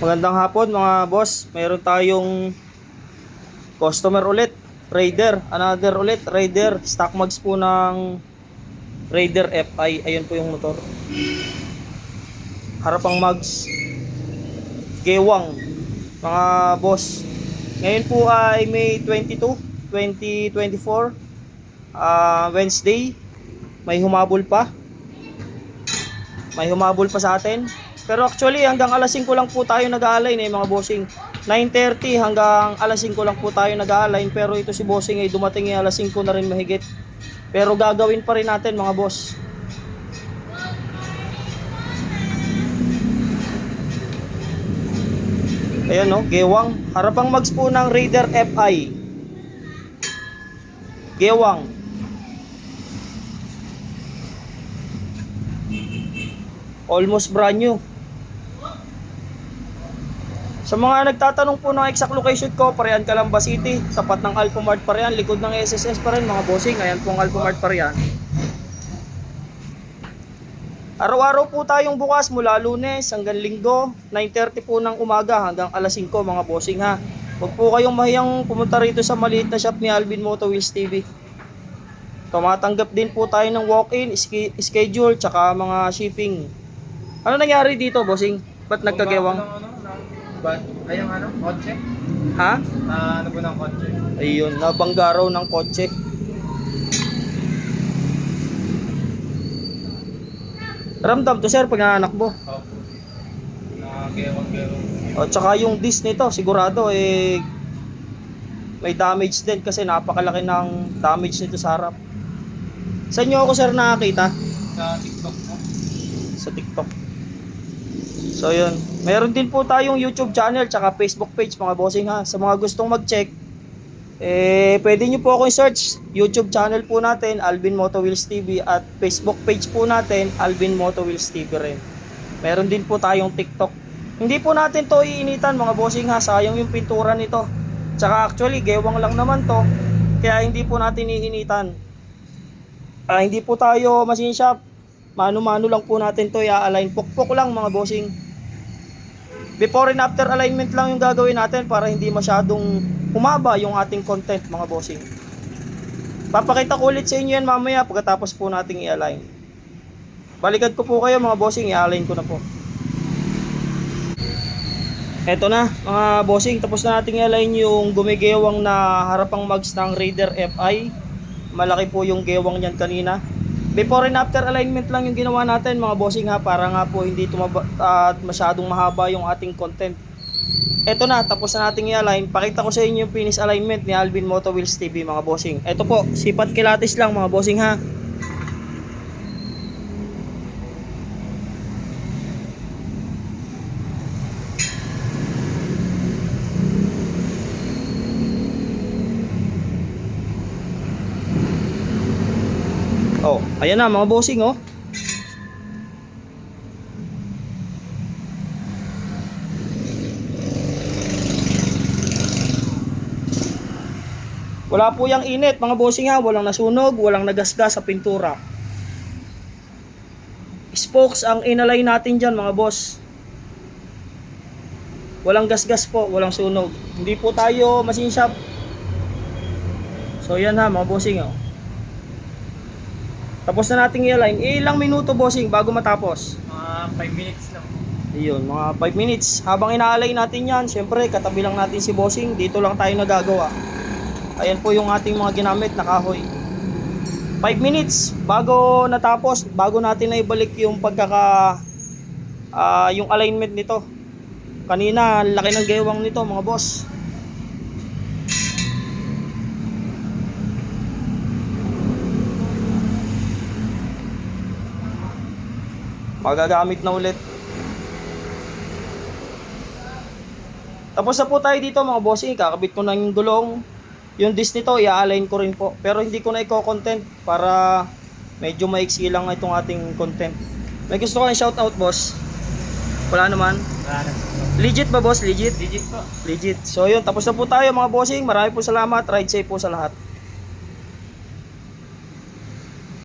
Magandang hapon mga boss. Mayroon tayong customer ulit. Raider. Another ulit. Raider. Stock mags po ng Raider FI. Ayun po yung motor. Harapang mags. Gewang. Mga boss. Ngayon po ay May 22, 2024. Wednesday. May humabol pa. May humabol pa sa atin. Pero actually hanggang alas 5 lang po tayo nag-a-align mga bossing. 9:30 hanggang alas 5 lang po tayo nag-a-align. Pero ito si bossing ay dumating alas 5 na rin mahigit. Pero gagawin pa rin natin mga boss. Ayan no, gewang. Harapang mags po ng Raider FI. Gewang. Almost brand new. Sa mga nagtatanong po ng exact location ko, Parian, Calamba City, tapat ng Alphamart Parian, likod ng SSS pa rin mga bossing. Ayan pong Alphamart Parian. Araw-araw po tayong bukas mula Lunes hanggang Linggo, 9:30 po ng umaga hanggang alas 5 mga bossing ha. Huwag po kayong mahiyang pumunta rito sa maliit na shop ni Alvin Moto Wheels TV. Tumatanggap din po tayo ng walk-in, schedule, tsaka mga shipping. Ano nangyari dito bossing? Ba't nagkagewang? Ay, yung kotse? Ha? Ano po ng kotse? Ayun, nabangga raw ng kotse. Ramdam to sir pag nanakbo. Opo. Nakagewang-gewang. O tsaka yung disc nito sigurado may damage din kasi napakalaki ng damage nito sa harap. Saan nyo ako sir nakakita? Sa TikTok po. Sa TikTok. So yun, meron din po tayong YouTube channel tsaka Facebook page mga bossing ha. Sa mga gustong mag-check, pwede nyo po ako i-search. YouTube channel po natin, Alvin Moto Wheels TV, at Facebook page po natin, Alvin Moto Wheels TV rin. Meron din po tayong TikTok. Hindi po natin to iinitan mga bossing ha, sayang yung pintura nito. Tsaka actually, gewang lang naman to, kaya hindi po natin iinitan. Hindi po tayo machine shop. Mano-mano lang po natin to i-align. Pukpok lang mga bossing. Before and after alignment lang yung gagawin natin para hindi masyadong humaba yung ating content mga bossing. Papakita ko ulit sa inyo yan mamaya pagkatapos po nating i-align. Balikan ko po kayo mga bossing, i-align ko na po. Eto na mga bossing, tapos na nating i-align yung gumigewang na harapang mags ng Raider FI. Malaki po yung gewang niyan kanina. Before and after alignment lang yung ginawa natin mga bossing ha, para nga po hindi masyadong mahaba yung ating content. Eto na, tapos na nating i-align. Pakita ko sa inyo yung finish alignment ni Alvin Moto Wheels TV mga bossing. Eto po, sipat kilatis lang mga bossing ha. Oh, ayan na mga bossing oh. Wala po yung init mga bossing ha, walang nasunog, walang nagasgas sa pintura. Spokes ang inalign natin dyan mga boss. Walang gasgas po, walang sunog. Hindi po tayo machine shop. So yan ha mga bossing oh. Tapos na nating i-align. Ilang minuto bossing bago matapos? Mga 5 minutes lang. Ayun, mga 5 minutes. Habang ina-align natin yan, syempre katabi lang natin si bossing. Dito lang tayo nagagawa. Ayan po yung ating mga ginamit na kahoy. 5 minutes bago natapos, bago natin na ibalik yung yung alignment nito. Kanina, laki ng gewang nito mga boss. Magagamit na ulit. Tapos na po tayo dito mga bossing. Kakabit ko na yung gulong. Yung disc nito i-align ko rin po. Pero hindi ko na i-content para medyo maiksi lang itong ating content. May gusto ko yung shoutout boss? Wala naman. Legit ba boss? Legit? Legit po. Legit. So yun, tapos na po tayo mga bossing. Marami po salamat. Ride safe po sa lahat.